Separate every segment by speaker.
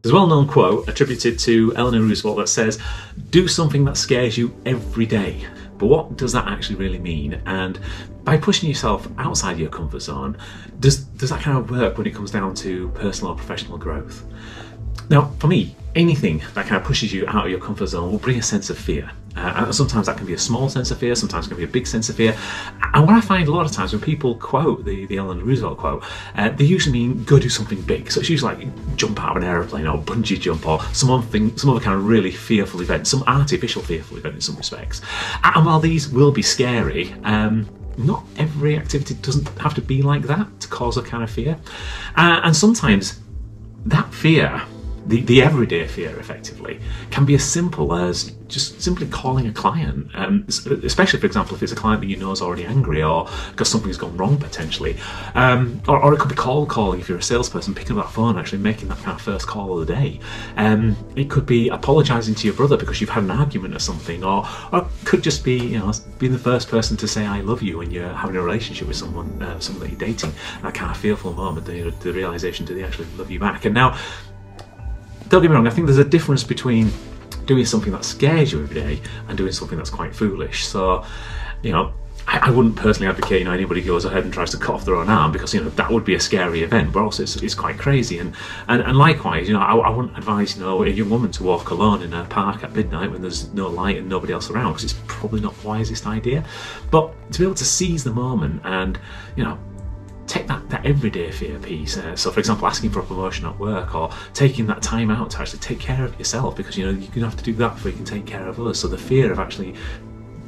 Speaker 1: There's a well-known quote attributed to Eleanor Roosevelt that says, "Do something that scares you every day." But what does that actually really mean? And by pushing yourself outside your comfort zone, does that kind of work when it comes down to personal or professional growth? Now, for me, anything that kind of pushes you out of your comfort zone will bring a sense of fear. And sometimes that can be a small sense of fear, sometimes it can be a big sense of fear. And what I find a lot of times when people quote the Eleanor Roosevelt quote, they usually mean go do something big. So it's usually like jump out of an aeroplane or bungee jump or some other kind of really fearful event, some artificial fearful event in some respects. And while these will be scary, not every activity doesn't have to be like that to cause a kind of fear. And sometimes that fear, the everyday fear effectively, can be as simple as just simply calling a client, especially for example if it's a client that you know is already angry or because something's gone wrong potentially, or it could be cold calling if you're a salesperson, picking up that phone, actually making that kind of first call of the day. It could be apologising to your brother because you've had an argument or something, or it could just be being the first person to say I love you when you're having a relationship with someone that you're dating, that kind of fearful moment, the realisation, do they actually love you back? And now, don't get me wrong, I think there's a difference between doing something that scares you every day and doing something that's quite foolish. So, I wouldn't personally advocate anybody goes ahead and tries to cut off their own arm, because that would be a scary event, but also it's quite crazy. And likewise, I wouldn't advise a young woman to walk alone in a park at midnight when there's no light and nobody else around, because it's probably not the wisest idea. But to be able to seize the moment and take that everyday fear piece. So for example, asking for a promotion at work, or taking that time out to actually take care of yourself, because you're going to have to do that before you can take care of others. So the fear of actually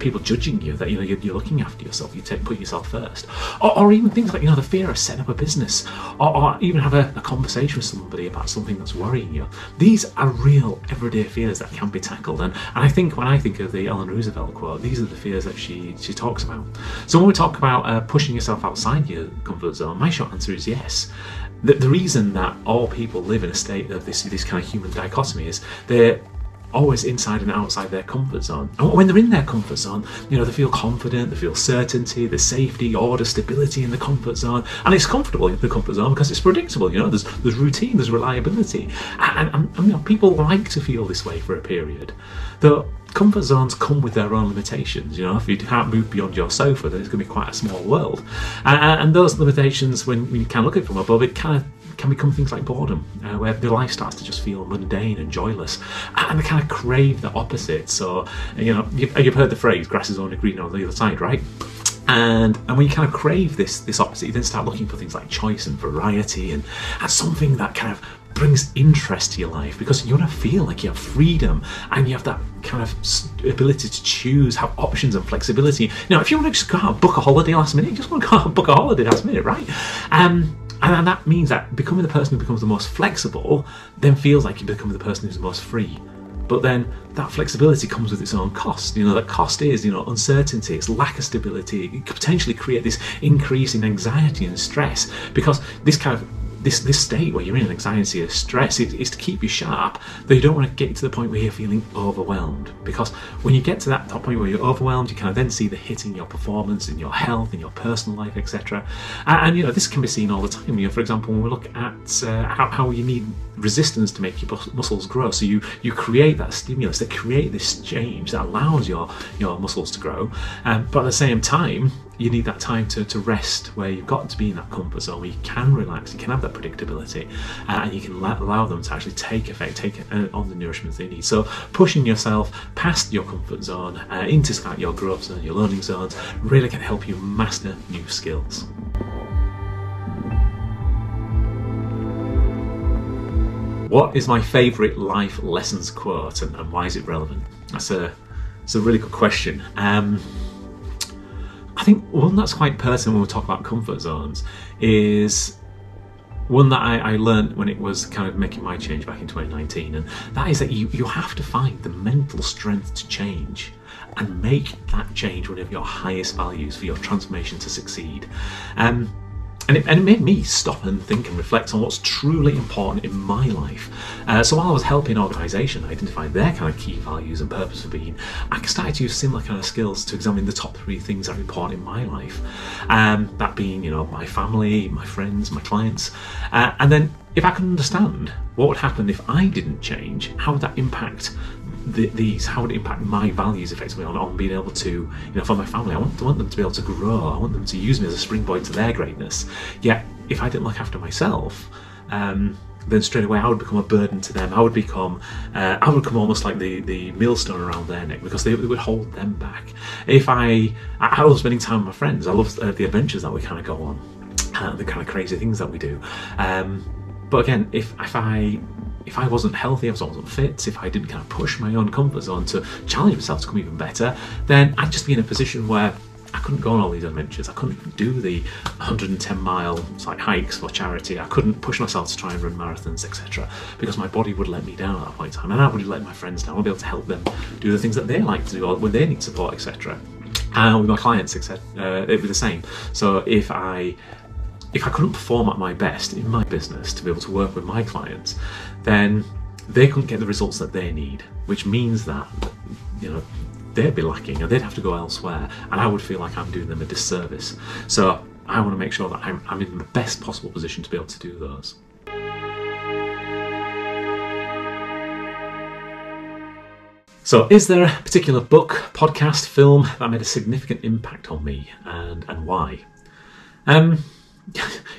Speaker 1: people judging you, that you're looking after yourself, you put yourself first, or even things like the fear of setting up a business, or even have a conversation with somebody about something that's worrying you. These are real everyday fears that can be tackled, and I think when I think of the Eleanor Roosevelt quote, these are the fears that she talks about. So when we talk about pushing yourself outside your comfort zone, my short answer is yes. The reason that all people live in a state of this kind of human dichotomy is they're always inside and outside their comfort zone. And when they're in their comfort zone, they feel confident, they feel certainty, there's safety, order, stability in the comfort zone, and it's comfortable in the comfort zone because it's predictable. There's routine, there's reliability, and people like to feel this way for a period. The comfort zones come with their own limitations. If you can't move beyond your sofa, then it's going to be quite a small world, and those limitations, when you can look at it from above, it can become things like boredom, where the life starts to just feel mundane and joyless, and they kind of crave the opposite. So you've heard the phrase grass is only greener on the other side, right? And when you kind of crave this opposite, you then start looking for things like choice and variety and something that kind of brings interest to your life, because you want to feel like you have freedom and you have that kind of ability to choose, have options and flexibility. If you want to just go out and book a holiday last minute, you just want to go out and book a holiday last minute, right? And that means that becoming the person who becomes the most flexible then feels like you become the person who's the most free. But then that flexibility comes with its own cost. That cost is, uncertainty, it's lack of stability. It could potentially create this increase in anxiety and stress, because this state where you're in anxiety or stress is to keep you sharp, though you don't want to get to the point where you're feeling overwhelmed. Because when you get to that point where you're overwhelmed, you kind of then see the hit in your performance, in your health, in your personal life, etc. And this can be seen all the time. For example, when we look at how you need resistance to make your muscles grow. So you create that stimulus, that create this change that allows your muscles to grow, but at the same time you need that time to rest, where you've got to be in that comfort zone where you can relax, you can have that predictability, and you can allow them to actually take on the nourishment they need. So pushing yourself past your comfort zone into your growth zone, your learning zones, really can help you master new skills. What is my favourite life lessons quote, and why is it relevant? That's a really good question. I think one that's quite personal when we talk about comfort zones is one that I learned when it was kind of making my change back in 2019, and that is that you have to find the mental strength to change and make that change one of your highest values for your transformation to succeed. And it made me stop and think and reflect on what's truly important in my life. So while I was helping organisations identify their kind of key values and purpose for being, I started to use similar kind of skills to examine the top 3 things that are important in my life. That being, my family, my friends, my clients. And then if I could understand what would happen if I didn't change, how would that impact how would it impact my values effectively on being able to, for my family, I want them to be able to grow, I want them to use me as a springboard to their greatness. Yet, if I didn't look after myself, then straight away I would become a burden to them. I would become almost like the millstone around their neck, because it would hold them back. If I love spending time with my friends, I love the adventures that we kind of go on, the kind of crazy things that we do. But again, if I wasn't healthy, if I wasn't fit, if I didn't kind of push my own comfort zone to challenge myself to become even better, then I'd just be in a position where I couldn't go on all these adventures. I couldn't do the 110-mile hikes for charity. I couldn't push myself to try and run marathons, etc., because my body would let me down at that point in time, and I would let my friends down. I would be able to help them do the things that they like to do or when they need support, etc. And with my clients, etc., it'd be the same. So if I couldn't perform at my best in my business to be able to work with my clients, then they couldn't get the results that they need, which means that, they'd be lacking and they'd have to go elsewhere, and I would feel like I'm doing them a disservice. So I want to make sure that I'm in the best possible position to be able to do those. So is there a particular book, podcast, film that made a significant impact on me, and why?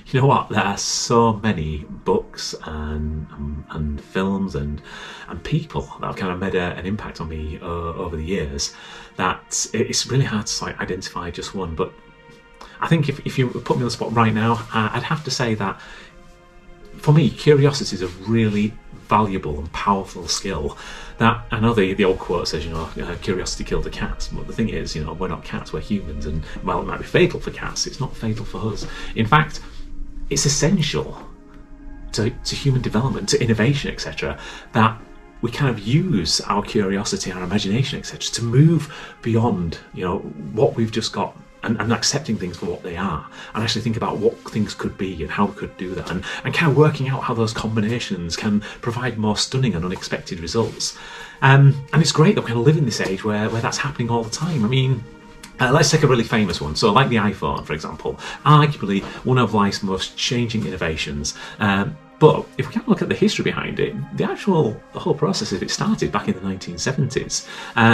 Speaker 1: You know what? There are so many books and films and people that have kind of made an impact on me over the years that it's really hard to identify just one. But I think if you put me on the spot right now, I'd have to say that for me, curiosity is a really valuable and powerful skill. That, I know the old quote says, curiosity killed the cat, but the thing is, we're not cats, we're humans, and while it might be fatal for cats, it's not fatal for us. In fact, it's essential to human development, to innovation, etc., that we kind of use our curiosity, our imagination, etc., to move beyond, what we've just got, and accepting things for what they are, and actually think about what things could be and how we could do that, and kind of working out how those combinations can provide more stunning and unexpected results. And it's great that we kind of live in this age where that's happening all the time. I mean, let's take a really famous one. So like the iPhone, for example, arguably one of life's most changing innovations. But if we kind of look at the history behind it, the whole process of it started back in the 1970s.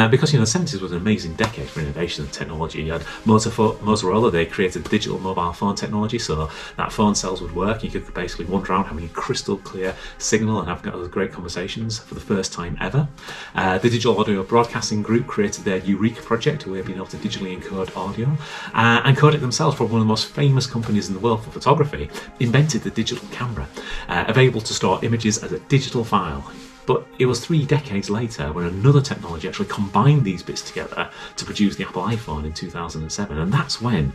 Speaker 1: Because, the 70s was an amazing decade for innovation and technology. You had Motorola, they created digital mobile phone technology, so that phone cells would work. You could basically wander around having a crystal clear signal and having those great conversations for the first time ever. The Digital Audio Broadcasting Group created their Eureka project, where being able to digitally encode audio. And Kodak themselves, probably one of the most famous companies in the world for photography, invented the digital camera. Available to store images as a digital file. But it was 3 decades later when another technology actually combined these bits together to produce the Apple iPhone in 2007, and that's when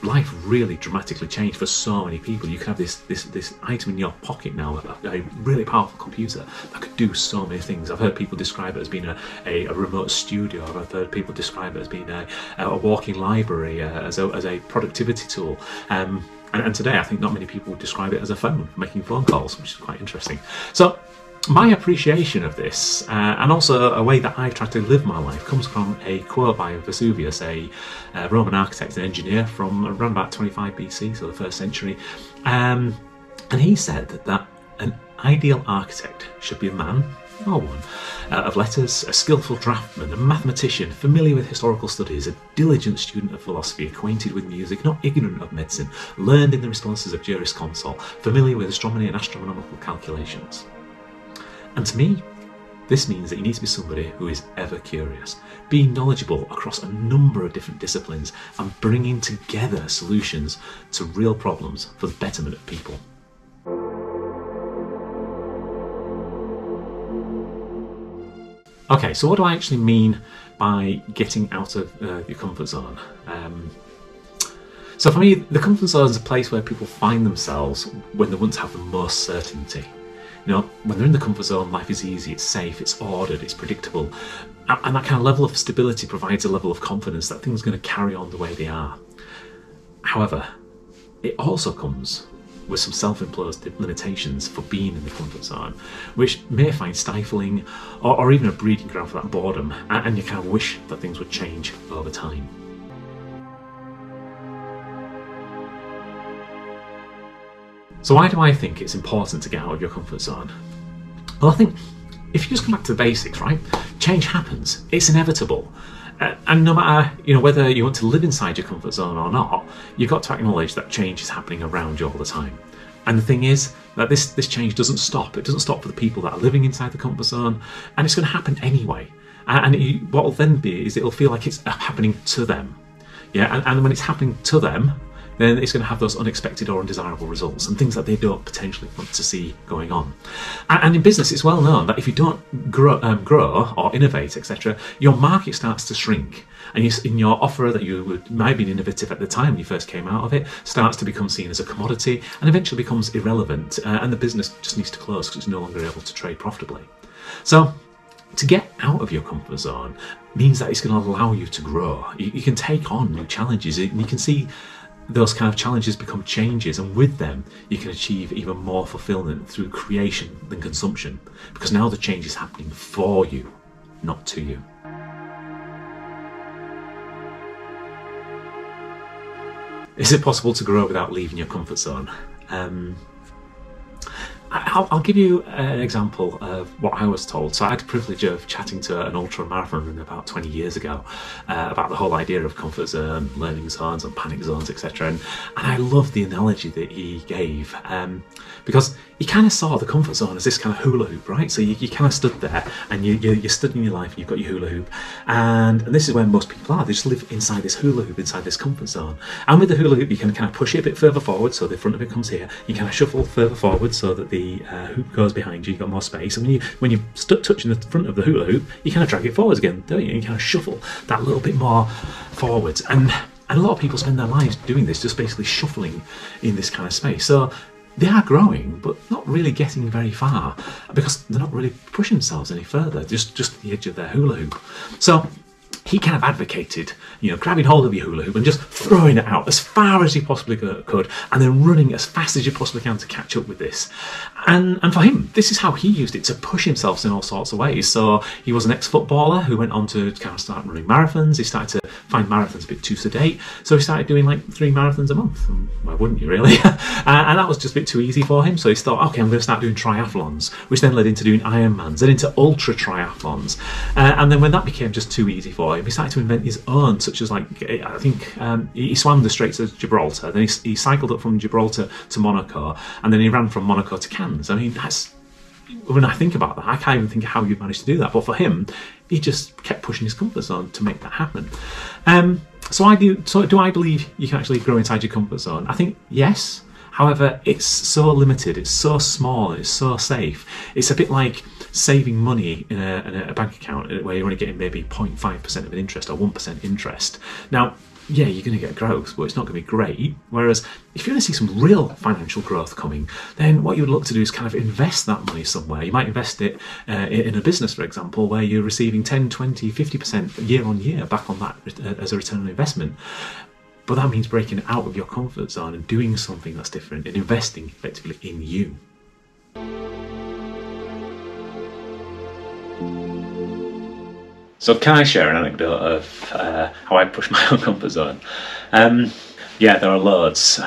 Speaker 1: life really dramatically changed for so many people. You could have this item in your pocket now, a really powerful computer that could do so many things. I've heard people describe it as being a remote studio. I've heard people describe it as being a walking library, as a productivity tool. And today, I think not many people would describe it as a phone, making phone calls, which is quite interesting. So my appreciation of this, and also a way that I've tried to live my life, comes from a quote by Vesuvius, a Roman architect and engineer from around about 25 BC, so the 1st century. And he said that an ideal architect should be a man, or one, of letters, a skillful draftsman, a mathematician, familiar with historical studies, a diligent student of philosophy, acquainted with music, not ignorant of medicine, learned in the responses of jurisconsult, familiar with astronomy and astronomical calculations. And to me, this means that you need to be somebody who is ever curious, being knowledgeable across a number of different disciplines, and bringing together solutions to real problems for the betterment of people. Okay, so what do I actually mean by getting out of your comfort zone? So for me, the comfort zone is a place where people find themselves when they want to have the most certainty. When they're in the comfort zone, life is easy, it's safe, it's ordered, it's predictable. And that kind of level of stability provides a level of confidence that things are going to carry on the way they are. However, it also comes with some self-imposed limitations for being in the comfort zone, which may find stifling or even a breeding ground for that boredom, and you kind of wish that things would change over time. So why do I think it's important to get out of your comfort zone? Well, I think if you just come back to the basics, right? Change happens. It's inevitable. And no matter whether you want to live inside your comfort zone or not, you've got to acknowledge that change is happening around you all the time. And the thing is that this change doesn't stop. It doesn't stop for the people that are living inside the comfort zone, and it's going to happen anyway. And what will then be is it'll feel like it's happening to them. Yeah, and when it's happening to them, then it's going to have those unexpected or undesirable results and things that they don't potentially want to see going on. And in business, it's well known that if you don't grow or innovate, etc., your market starts to shrink. And in your offer that might have been innovative at the time when you first came out of it, starts to become seen as a commodity and eventually becomes irrelevant. And the business just needs to close because it's no longer able to trade profitably. So to get out of your comfort zone means that it's going to allow you to grow. You can take on new challenges, and you can see those kind of challenges become changes, and with them you can achieve even more fulfillment through creation than consumption, because now the change is happening for you, not to you. Is it possible to grow without leaving your comfort zone? I'll give you an example of what I was told. So I had the privilege of chatting to an ultra marathon runner about 20 years ago about the whole idea of comfort zone, learning zones and panic zones, etc. And I love the analogy that he gave because he kind of saw the comfort zone as this kind of hula hoop, right? So you kind of stood there and you're stood in your life and you've got your hula hoop, and this is where most people are. They just live inside this hula hoop, inside this comfort zone. And with the hula hoop you can kind of push it a bit further forward, so the front of it comes here. You kind of shuffle further forward so that the hoop goes behind you, you've got more space, and when you're touching the front of the hula hoop, you kind of drag it forwards again, don't you? And you kind of shuffle that little bit more forwards. And a lot of people spend their lives doing this, just basically shuffling in this kind of space. So they are growing, but not really getting very far because they're not really pushing themselves any further, just the edge of their hula hoop. So he kind of advocated, grabbing hold of your hula hoop and just throwing it out as far as you possibly could, and then running as fast as you possibly can to catch up with this. And for him, this is how he used it to push himself in all sorts of ways. So he was an ex-footballer who went on to kind of start running marathons. He started to find marathons a bit too sedate, so he started doing like 3 marathons a month. And why wouldn't you, really? And that was just a bit too easy for him, so he thought, okay, I'm going to start doing triathlons, which then led into doing Ironmans, then into ultra triathlons. And then when that became just too easy for him, he started to invent his own, such as I think he swam the Straits of Gibraltar, then he cycled up from Gibraltar to Monaco, and then he ran from Monaco to Cannes. I mean, when I think about that, I can't even think of how you managed to do that. But for him, he just kept pushing his comfort zone to make that happen. So do I believe you can actually grow inside your comfort zone? I think yes. However, it's so limited, it's so small, it's so safe. It's a bit like saving money in a bank account where you're only getting maybe 0.5% of an interest or 1% interest. Now, yeah, you're going to get growth, but it's not going to be great. Whereas if you're going to see some real financial growth coming, then what you would look to do is kind of invest that money somewhere. You might invest it in a business, for example, where you're receiving 10, 20, 50% year on year back on that as a return on investment. But that means breaking out of your comfort zone and doing something that's different and investing effectively in you. So can I share an anecdote of how I push my own comfort zone? Yeah, there are loads.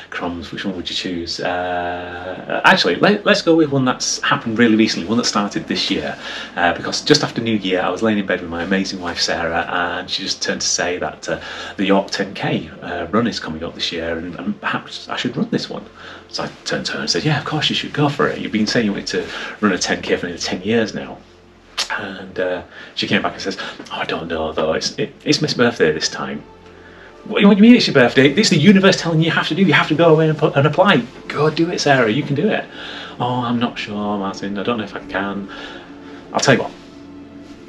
Speaker 1: Crumbs, which one would you choose? Actually, let's go with one that's happened really recently, one that started this year. Because just after New Year, I was laying in bed with my amazing wife Sarah, and she just turned to say that the York 10K run is coming up this year, and perhaps I should run this one. So I turned to her and said, yeah, of course you should go for it. You've been saying you wanted to run a 10K for nearly 10 years now. And she came back and says, oh, I don't know though, it's Miss Birthday this time. What do you mean it's your birthday? This is the universe telling you have to do. You have to go away and apply. Go do it, Sarah. You can do it. Oh, I'm not sure, Martin. I don't know if I can. I'll tell you what.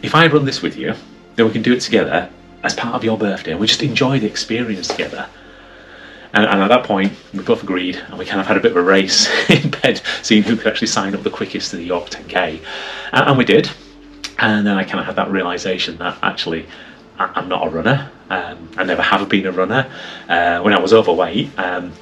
Speaker 1: If I run this with you, then we can do it together as part of your birthday, and we just enjoy the experience together. And at that point, we both agreed, and we kind of had a bit of a race in bed, seeing who could actually sign up the quickest to the York 10K. And we did. And then I kind of had that realisation that actually I'm not a runner. I never have been a runner. When I was overweight,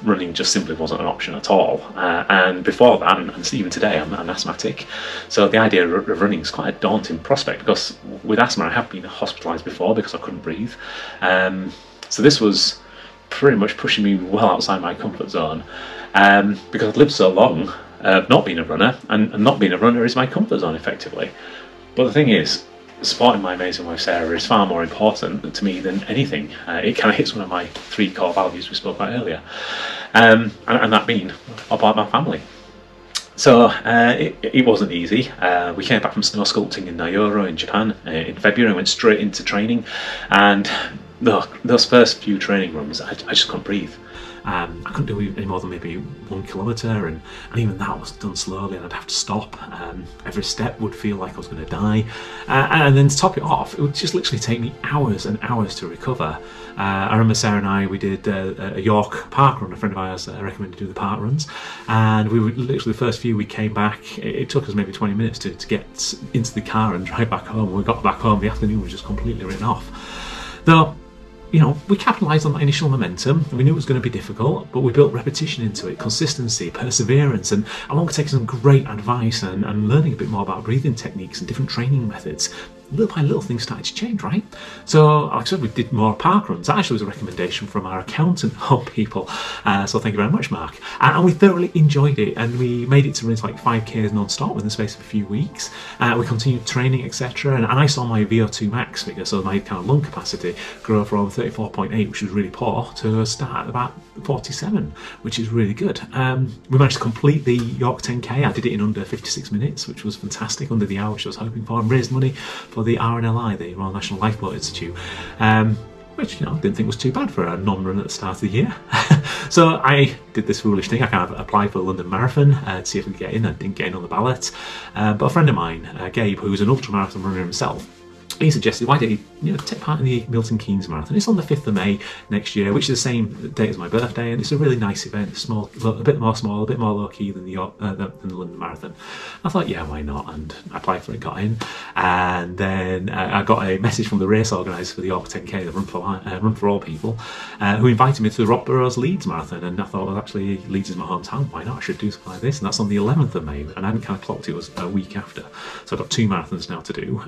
Speaker 1: running just simply wasn't an option at all. And before that, and even today, I'm an asthmatic. So the idea of running is quite a daunting prospect, because with asthma I have been hospitalised before because I couldn't breathe. So this was pretty much pushing me well outside my comfort zone, because I've lived so long not being a runner, and not being a runner is my comfort zone effectively. But the thing is, supporting my amazing wife Sarah is far more important to me than anything. It kind of hits one of my 3 core values we spoke about earlier, and that being about my family. So it wasn't easy. We came back from snow sculpting in Naoyo in Japan in February and went straight into training, and those first few training runs I just couldn't breathe. I couldn't do any more than maybe 1 kilometre, and even that was done slowly, and I'd have to stop. Every step would feel like I was going to die, and then to top it off, it would just literally take me hours and hours to recover. I remember Sarah and I, we did a York park run. A friend of ours recommended do the park runs, and we were literally the first few we came back, it took us maybe 20 minutes to get into the car and drive back home. When we got back home, the afternoon was just completely written off. Though, you know, we capitalised on that initial momentum. We knew it was going to be difficult, but we built repetition into it, consistency, perseverance, and along with taking some great advice and learning a bit more about breathing techniques and different training methods, little by little things started to change, right? So, like I said, we did more park runs. That actually was a recommendation from our accountant home people, so thank you very much, Mark. And we thoroughly enjoyed it, and we made it to runs like 5Ks non-stop within the space of a few weeks. We continued training, etc., and I saw my VO2 max figure, so my kind of lung capacity, grow from 34.8, which was really poor, to start at about 47, which is really good. We managed to complete the York 10K. I did it in under 56 minutes, which was fantastic, under the hour which I was hoping for, and raised money for the RNLI, the Royal National Lifeboat Institute, which, you know, I didn't think was too bad for a non-run at the start of the year. So I did this foolish thing. I kind of applied for the London Marathon to see if I could get in. I didn't get in on the ballot, but a friend of mine, Gabe, who's an ultramarathon runner himself, he suggested, why don't you take part in the Milton Keynes Marathon? It's on the 5th of May next year, which is the same date as my birthday, and it's a really nice event, small, a bit more low-key than the London Marathon. I thought, yeah, why not? And I applied for it, got in, and then I got a message from the race organiser for the York 10K, the Run for All people, who invited me to the Rockborough's Leeds Marathon, and I thought, well, actually, Leeds is my hometown, why not? I should do something like this, and that's on the 11th of May, and I hadn't kind of clocked it was a week after. So I've got 2 marathons now to do.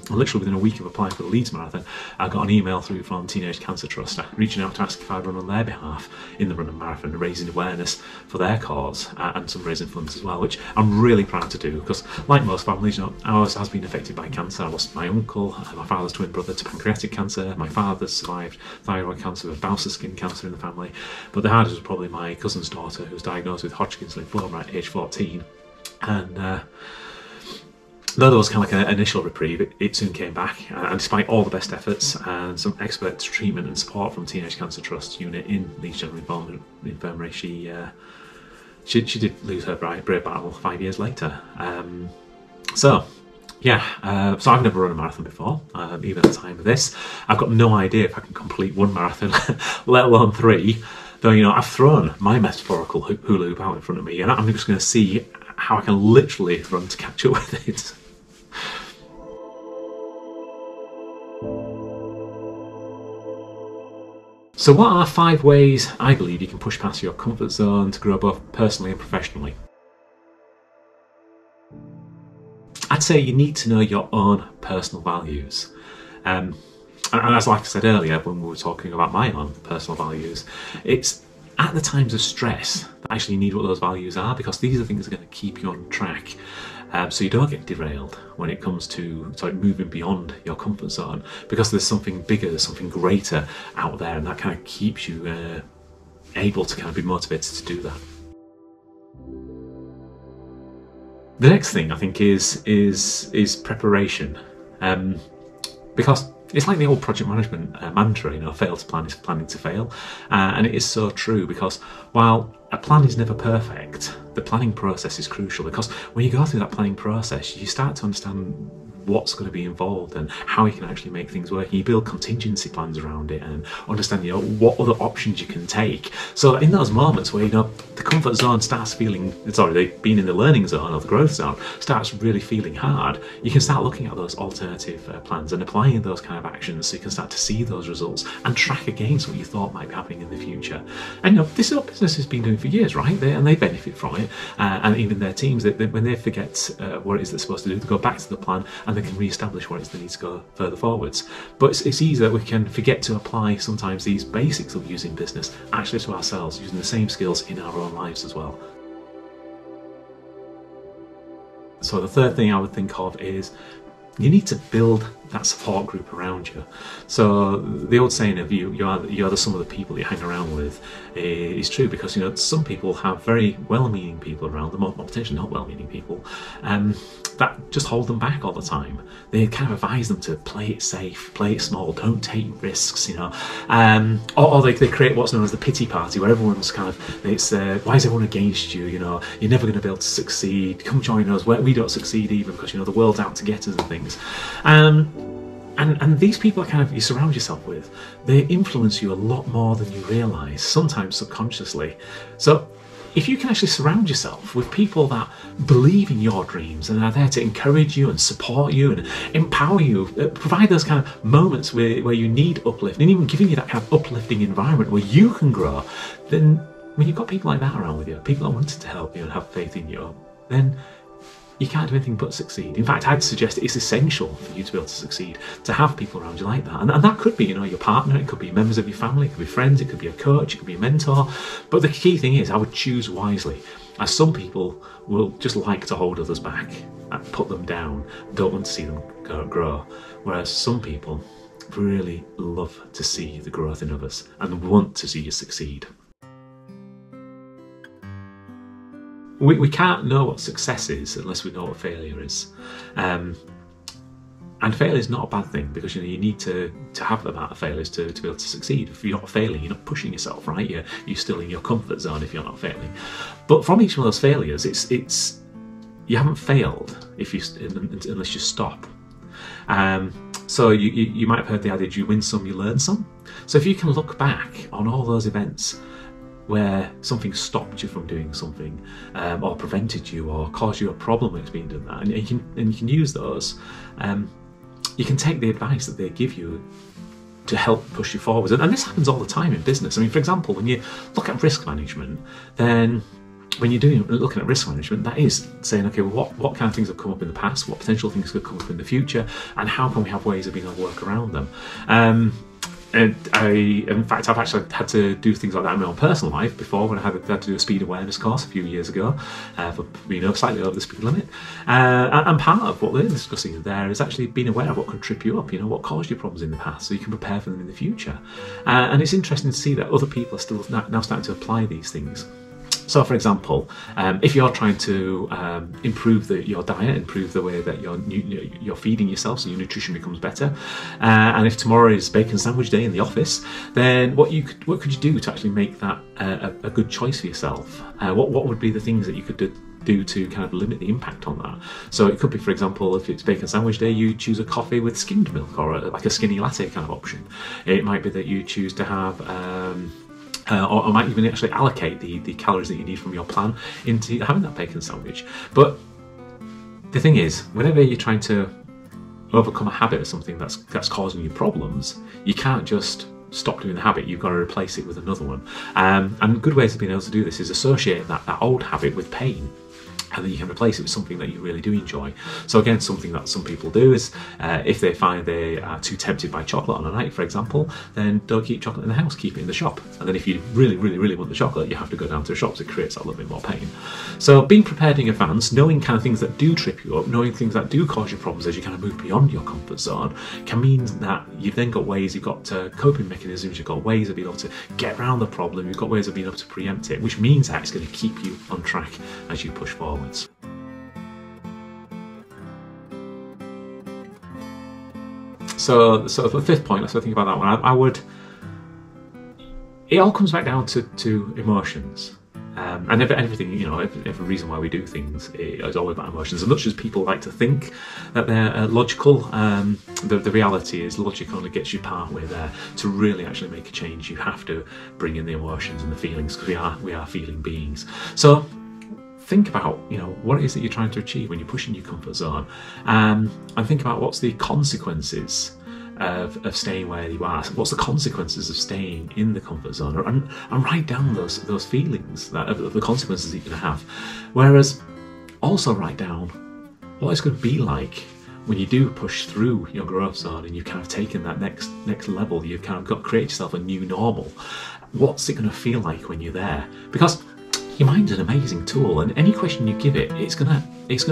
Speaker 1: Literally within a week of applying for the Leeds Marathon, I got an email through from Teenage Cancer Trust reaching out to ask if I'd run on their behalf in the London Marathon, raising awareness for their cause and some raising funds as well, which I'm really proud to do, because like most families, you know, ours has been affected by cancer. I lost my uncle, my father's twin brother, to pancreatic cancer. My father's survived thyroid cancer with Bowser skin cancer in the family, but the hardest was probably my cousin's daughter, who was diagnosed with Hodgkin's lymphoma at age 14, and though there was kind of like an initial reprieve, it soon came back, and despite all the best efforts and some expert treatment and support from Teenage Cancer Trust unit in Leeds General Infirmary, she did lose her brave battle 5 years later. So I've never run a marathon before, even at the time of this. I've got no idea if I can complete 1 marathon, let alone 3. Though, you know, I've thrown my metaphorical hula hoop out in front of me, and I'm just going to see how I can literally run to catch up with it. So what are 5 ways I believe you can push past your comfort zone to grow both personally and professionally? I'd say you need to know your own personal values. And as like I said earlier, when we were talking about my own personal values, it's at the times of stress that actually you need what those values are, because these are things that are going to keep you on track, so you don't get derailed when it comes to moving beyond your comfort zone, because there's something bigger, there's something greater out there, and that kind of keeps you able to kind of be motivated to do that. The next thing I think is preparation, because it's like the old project management mantra, you know, fail to plan is planning to fail. And it is so true, because while a plan is never perfect, the planning process is crucial, because when you go through that planning process, you start to understand what's going to be involved and how you can actually make things work. And you build contingency plans around it and understand, what other options you can take. So in those moments where, the comfort zone starts feeling, being in the learning zone or the growth zone starts really feeling hard, you can start looking at those alternative plans and applying those kind of actions so you can start to see those results and track against what you thought might be happening in the future. And this is what business has been doing for years, right? They benefit from it, and even their teams, when they forget what it is they're supposed to do, they go back to the plan and they can re-establish what it is they need to go further forwards. But it's easy that we can forget to apply sometimes these basics of using business actually to ourselves, using the same skills in our own lives as well. So the third thing I would think of is you need to build that support group around you. So the old saying of you are the sum of the people you hang around with is true, because some people have very well-meaning people around them, or potentially not well-meaning people, that just hold them back all the time. They kind of advise them to play it safe, play it small, don't take risks, or they create what's known as the pity party, where everyone's kind of, it's why is everyone against you? You're never going to be able to succeed. Come join us. We don't succeed either because the world's out to get us and things. And these people are kind of, you surround yourself with, they influence you a lot more than you realise, sometimes subconsciously. So if you can actually surround yourself with people that believe in your dreams and are there to encourage you and support you and empower you, provide those kind of moments where you need uplift, and even giving you that kind of uplifting environment where you can grow, then when you've got people like that around with you, people that wanted to help you and have faith in you, then you can't do anything but succeed. In fact, I'd suggest it's essential for you to be able to succeed, to have people around you like that. And that could be, your partner, it could be members of your family, it could be friends, it could be a coach, it could be a mentor. But the key thing is, I would choose wisely, as some people will just like to hold others back and put them down, don't want to see them grow. Whereas some people really love to see the growth in others and want to see you succeed. We can't know what success is unless we know what failure is. And failure is not a bad thing, because you need to have the amount of failures to be able to succeed. If you're not failing, you're not pushing yourself, right? You're still in your comfort zone if you're not failing. But from each one of those failures, it's you haven't failed unless you stop. So you might have heard the adage, you win some, you learn some. So if you can look back on all those events where something stopped you from doing something, or prevented you, or caused you a problem when it's being done that, and you can use those, you can take the advice that they give you to help push you forward. And this happens all the time in business. I mean, for example, when you look at risk management, then when you're looking at risk management, that is saying, okay, well, what kind of things have come up in the past, what potential things could come up in the future, and how can we have ways of being able to work around them. And in fact, I've actually had to do things like that in my own personal life before, when I had to do a speed awareness course a few years ago, for slightly over the speed limit. And part of what they're discussing there is actually being aware of what can trip you up, what caused you problems in the past, so you can prepare for them in the future. And it's interesting to see that other people are still now starting to apply these things. So, for example, if you're trying to improve your diet, improve the way that you're feeding yourself, so your nutrition becomes better, and if tomorrow is bacon sandwich day in the office, then what could you do to actually make that a good choice for yourself? What would be the things that you could do to kind of limit the impact on that? So it could be, for example, if it's bacon sandwich day, you choose a coffee with skimmed milk, or like a skinny latte kind of option. It might be that you choose to have or might even actually allocate the calories that you need from your plan into having that bacon sandwich. But the thing is, whenever you're trying to overcome a habit or something that's causing you problems, you can't just stop doing the habit, you've got to replace it with another one. And good ways of being able to do this is associate that old habit with pain, and then you can replace it with something that you really do enjoy. So again, something that some people do is, if they find they are too tempted by chocolate on a night, for example, then don't keep chocolate in the house, keep it in the shop. And then if you really, really, really want the chocolate, you have to go down to the shop, so it creates that little bit more pain. So being prepared in advance, knowing kind of things that do trip you up, knowing things that do cause you problems as you kind of move beyond your comfort zone, can mean that you've then got ways, you've got coping mechanisms, you've got ways of being able to get around the problem, you've got ways of being able to preempt it, which means that it's going to keep you on track as you push forwards. So the fifth point, let's think about that one. It all comes back down to emotions. And everything, every reason why we do things is always about emotions. As much as people like to think that they're logical, the reality is logic only gets you part way there. To really actually make a change, you have to bring in the emotions and the feelings, because we are feeling beings. So think about, what it is that you're trying to achieve when you're pushing your comfort zone, and think about what's the consequences of staying where you are. What's the consequences of staying in the comfort zone, and write down those feelings of the consequences that you're going to have. Whereas also write down what it's going to be like when you do push through your growth zone and you've kind of taken that next level. You've kind of got to create yourself a new normal. What's it going to feel like when you're there? Because your mind's an amazing tool, and any question you give it, it's gonna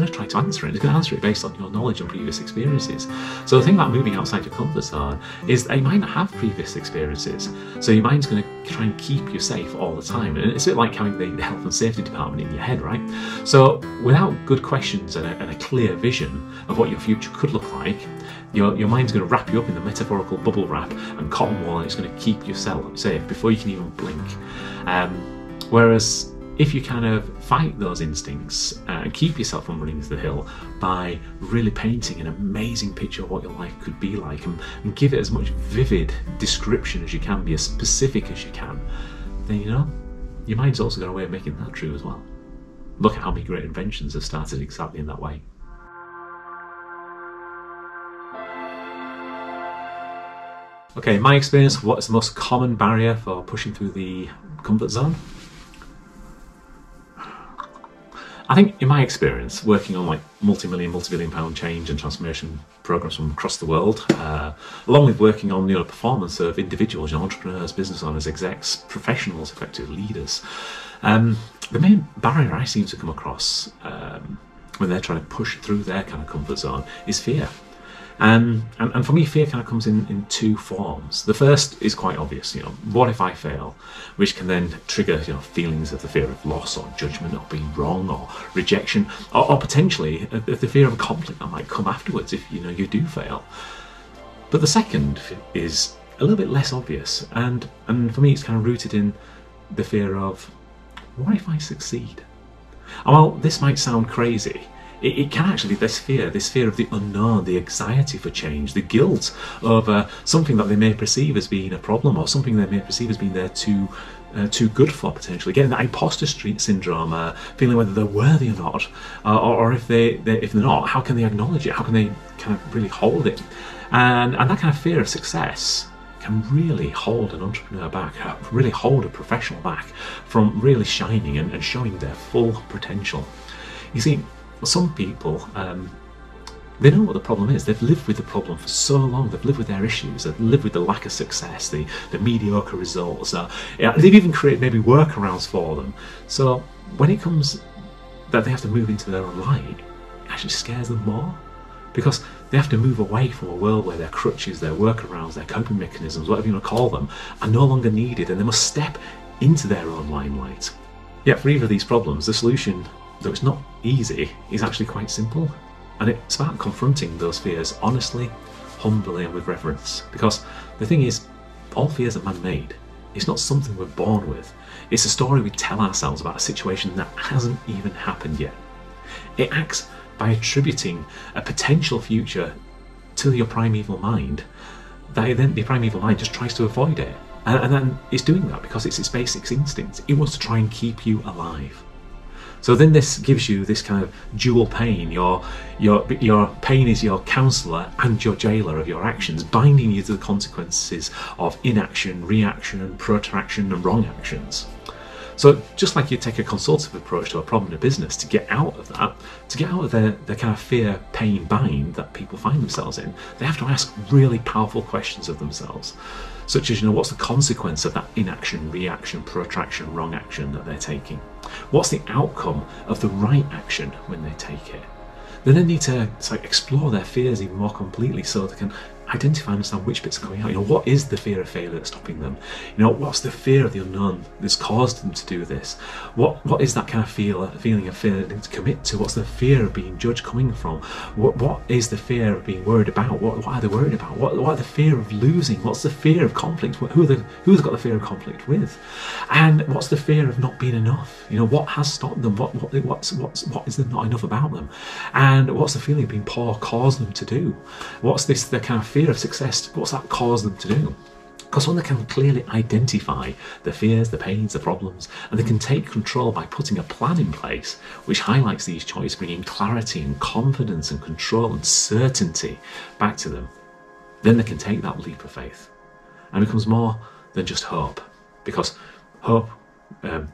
Speaker 1: try to answer it. It's gonna answer it based on your knowledge and previous experiences. So the thing about moving outside your comfort zone is that you might not have previous experiences. So your mind's gonna try and keep you safe all the time. And it's a bit like having the health and safety department in your head, right? So without good questions and a clear vision of what your future could look like, your mind's going to wrap you up in the metaphorical bubble wrap and cotton wool, and it's going to keep you safe before you can even blink. Whereas if you kind of fight those instincts and keep yourself from running to the hill by really painting an amazing picture of what your life could be like, and give it as much vivid description as you can, be as specific as you can, then your mind's also got a way of making that true as well. Look at how many great inventions have started exactly in that way. Okay, in my experience, what is the most common barrier for pushing through the comfort zone? I think, in my experience, working on multi-billion pound change and transformation programs from across the world, along with working on performance of individuals, entrepreneurs, business owners, execs, professionals, effective leaders, the main barrier I seem to come across when they're trying to push through their kind of comfort zone is fear. And for me, fear kind of comes in two forms. The first is quite obvious, what if I fail? Which can then trigger, feelings of the fear of loss or judgment or being wrong or rejection, or potentially the fear of a conflict that might come afterwards if, you do fail. But the second is a little bit less obvious, and for me, it's kind of rooted in the fear of, what if I succeed? And while this might sound crazy, it can actually be this fear of the unknown, the anxiety for change, the guilt over something that they may perceive as being a problem, or something they may perceive as being there too good for, potentially. Getting that imposter syndrome, feeling whether they're worthy or not, or if they're not, how can they acknowledge it? How can they kind of really hold it? And that kind of fear of success can really hold an entrepreneur back, really hold a professional back from really shining and showing their full potential. You see, some people, they know what the problem is. They've lived with the problem for so long. They've lived with their issues. They've lived with the lack of success, the mediocre results. They've even created maybe workarounds for them. So when it comes that they have to move into their own light, it actually scares them more, because they have to move away from a world where their crutches, their workarounds, their coping mechanisms, whatever you want to call them, are no longer needed, and they must step into their own limelight. Yet for either of these problems, the solution, though it's not easy, is actually quite simple. And it's about confronting those fears honestly, humbly, and with reverence. Because the thing is, all fears are man-made. It's not something we're born with. It's a story we tell ourselves about a situation that hasn't even happened yet. It acts by attributing a potential future to your primeval mind, that then the primeval mind just tries to avoid it. And then it's doing that because it's its basic instinct. It wants to try and keep you alive. So then this gives you this kind of dual pain. Your pain is your counsellor and your jailer of your actions, binding you to the consequences of inaction, reaction, protraction, and wrong actions. So just like you take a consultative approach to a problem in a business to get out of that, to get out of the kind of fear, pain bind that people find themselves in, they have to ask really powerful questions of themselves, such as, what's the consequence of that inaction, reaction, protraction, wrong action that they're taking? What's the outcome of the right action when they take it? Then they need to explore their fears even more completely, so they can identify and understand which bits are coming out. What is the fear of failure that's stopping them? What's the fear of the unknown that's caused them to do this? What is that kind of feeling of failing to commit to? What's the fear of being judged coming from? What is the fear of being worried about? What are they worried about? What are the fear of losing? What's the fear of conflict? Who's got the fear of conflict with? And what's the fear of not being enough? What has stopped them? What is there not enough about them? And what's the feeling of being poor caused them to do? What's the kind of fear of success? What's that caused them to do? Because when they can clearly identify the fears, the pains, the problems, and they can take control by putting a plan in place which highlights these choices, bringing clarity and confidence and control and certainty back to them, then they can take that leap of faith. And it becomes more than just hope. Because hope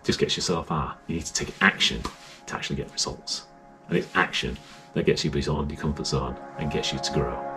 Speaker 1: just gets you so far. You need to take action to actually get results. And it's action that gets you beyond your comfort zone and gets you to grow.